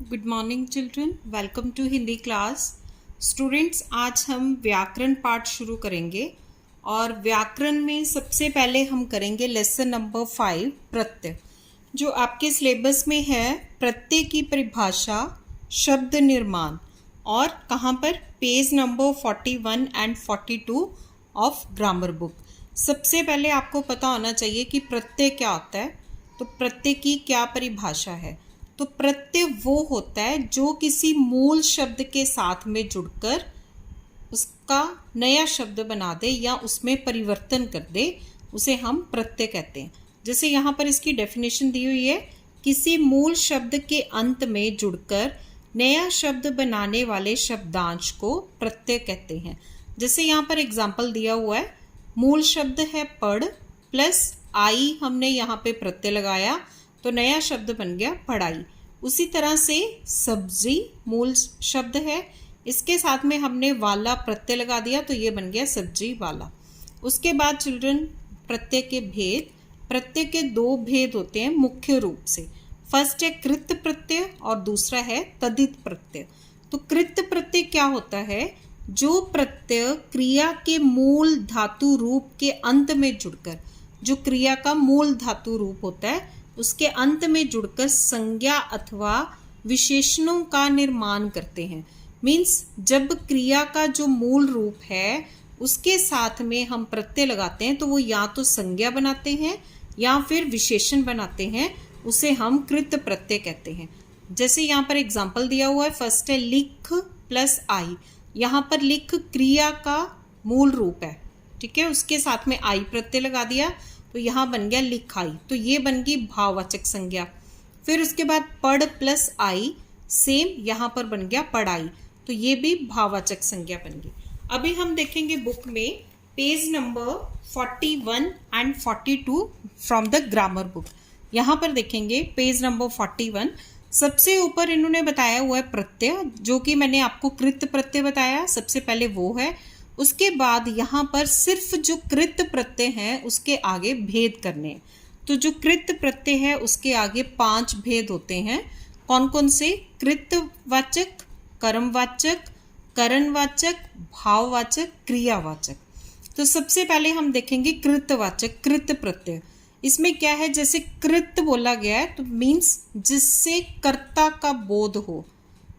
Good morning children, welcome to Hindi class. Students, आज हम व्याकरण पाठ शुरू करेंगे और व्याकरण में सबसे पहले हम करेंगे लेसन नंबर 5 प्रत्यय, जो आपके सिलेबस में है। प्रत्यय की परिभाषा, शब्द निर्माण, और कहाँ पर? Page number 41 and 42 of grammar book. सबसे पहले आपको पता होना चाहिए कि प्रत्यय क्या होता है, तो प्रत्यय की क्या परिभाषा है। तो प्रत्यय वो होता है जो किसी मूल शब्द के साथ में जुड़कर उसका नया शब्द बना दे या उसमें परिवर्तन कर दे, उसे हम प्रत्यय कहते हैं। जैसे यहाँ पर इसकी डेफिनेशन दी हुई है, किसी मूल शब्द के अंत में जुड़कर नया शब्द बनाने वाले शब्दांश को प्रत्यय कहते हैं। जैसे यहाँ पर एग्जाम्पल दिया हुआ है, मूल शब्द है पढ़ प्लस आई, हमने यहाँ पे प्रत्यय लगाया तो नया शब्द बन गया पढ़ाई। उसी तरह से सब्जी मूल शब्द है, इसके साथ में हमने वाला प्रत्यय लगा दिया तो ये बन गया सब्जी वाला। उसके बाद चिल्ड्रन, प्रत्यय के भेद। प्रत्यय के दो भेद होते हैं मुख्य रूप से। फर्स्ट है कृत प्रत्यय और दूसरा है तदित प्रत्यय। तो कृत प्रत्यय क्या होता है? जो प्रत्यय क्रिया के मूल धातु रूप के अंत में जुड़कर, जो क्रिया का मूल धातु रूप होता है उसके अंत में जुड़कर संज्ञा अथवा विशेषणों का निर्माण करते हैं। मीन्स जब क्रिया का जो मूल रूप है उसके साथ में हम प्रत्यय लगाते हैं तो वो या तो संज्ञा बनाते हैं या फिर विशेषण बनाते हैं, उसे हम कृत प्रत्यय कहते हैं। जैसे यहाँ पर एग्जाम्पल दिया हुआ है, फर्स्ट है लिख प्लस आई। यहाँ पर लिख क्रिया का मूल रूप है, ठीक है, उसके साथ में आई प्रत्यय लगा दिया तो यहाँ बन गया लिखाई, तो ये बन गई भाववाचक संज्ञा। फिर उसके बाद पढ़ प्लस आई, सेम यहाँ पर बन गया पढ़ाई, तो ये भी भाववाचक संज्ञा बन गई। अभी हम देखेंगे बुक में page number 41 and 42 from the grammar book. यहाँ पर देखेंगे पेज नंबर 41, सबसे ऊपर इन्होंने बताया हुआ है प्रत्यय, जो कि मैंने आपको कृत प्रत्यय बताया, सबसे पहले वो है। उसके बाद यहाँ पर सिर्फ जो कृत प्रत्यय है उसके आगे भेद करने। तो जो कृत प्रत्यय है उसके आगे 5 भेद होते हैं। कौन कौन से? कृतवाचक, कर्मवाचक, करणवाचक, भाववाचक, क्रियावाचक। तो सबसे पहले हम देखेंगे कृतवाचक, कृत प्रत्यय। इसमें क्या है? जैसे कृत बोला गया है तो मीन्स जिससे कर्ता का बोध हो,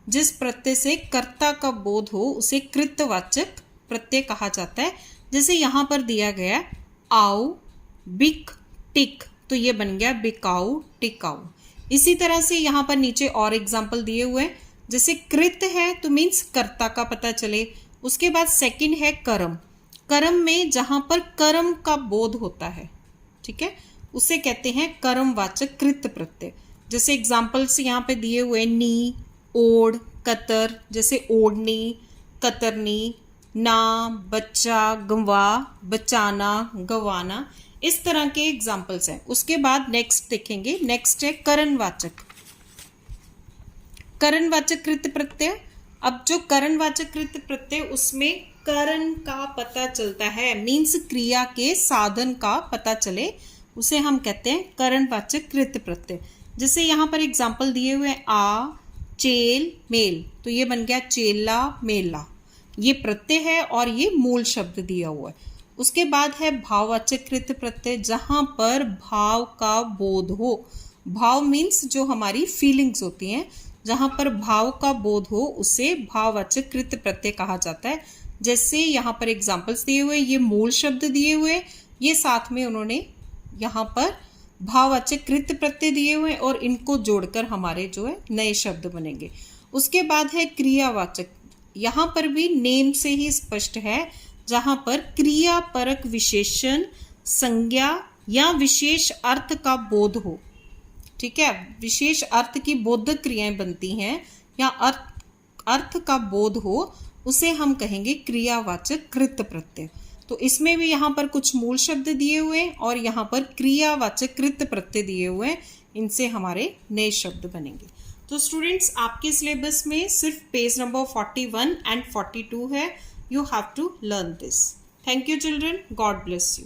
जिस प्रत्यय से कर्ता का बोध हो उसे कृतवाचक प्रत्यय कहा जाता है। जैसे यहाँ पर दिया गया आओ, बिक, टिक, तो ये बन गया बिकाऊ, टिकाऊ। इसी तरह से यहाँ पर नीचे और एग्जाम्पल दिए हुए हैं। जैसे कृत है तो मीन्स कर्ता का पता चले। उसके बाद सेकंड है कर्म। कर्म में जहाँ पर कर्म का बोध होता है, ठीक है, उसे कहते हैं कर्मवाचक कृत प्रत्यय। जैसे एग्जाम्पल्स यहाँ पे दिए हुए नी, ओढ़, कतर, जैसे ओढ़नी, कतरनी, ना, बच्चा, गंवा, बचाना, गंवाना, इस तरह के एग्जाम्पल्स हैं। उसके बाद नेक्स्ट देखेंगे, नेक्स्ट है करणवाचक, करणवाचक कृत प्रत्यय। अब जो करणवाचक कृत प्रत्यय, उसमें करण का पता चलता है, मीन्स क्रिया के साधन का पता चले, उसे हम कहते हैं करणवाचक कृत प्रत्यय। जैसे यहाँ पर एग्जाम्पल दिए हुए हैं आ, चेल, मेल, तो ये बन गया चेला, मेला, ये प्रत्यय है और ये मूल शब्द दिया हुआ है। उसके बाद है भाववाचक कृत प्रत्यय, जहां पर भाव का बोध हो। भाव मीन्स जो हमारी फीलिंग्स होती हैं, जहां पर भाव का बोध हो उसे भाववाचक कृत प्रत्यय कहा जाता है। जैसे यहाँ पर एग्जाम्पल्स दिए हुए, ये मूल शब्द दिए हुए, ये साथ में उन्होंने यहाँ पर भाववाचक कृत प्रत्यय दिए हुए और इनको जोड़कर हमारे जो है नए शब्द बनेंगे। उसके बाद है क्रियावाचक। यहाँ पर भी नेम से ही स्पष्ट है, जहाँ पर क्रिया परक विशेषण, संज्ञा या विशेष अर्थ का बोध हो, ठीक है, विशेष अर्थ की बोधक क्रियाएं बनती हैं या अर्थ का बोध हो, उसे हम कहेंगे क्रियावाचक कृत प्रत्यय। तो इसमें भी यहाँ पर कुछ मूल शब्द दिए हुए और यहाँ पर क्रियावाचक कृत प्रत्यय दिए हुए, इनसे हमारे नए शब्द बनेंगे। तो स्टूडेंट्स, आपके सिलेबस में सिर्फ पेज नंबर 41 एंड 42 है। You have to learn this. Thank you children, God bless you.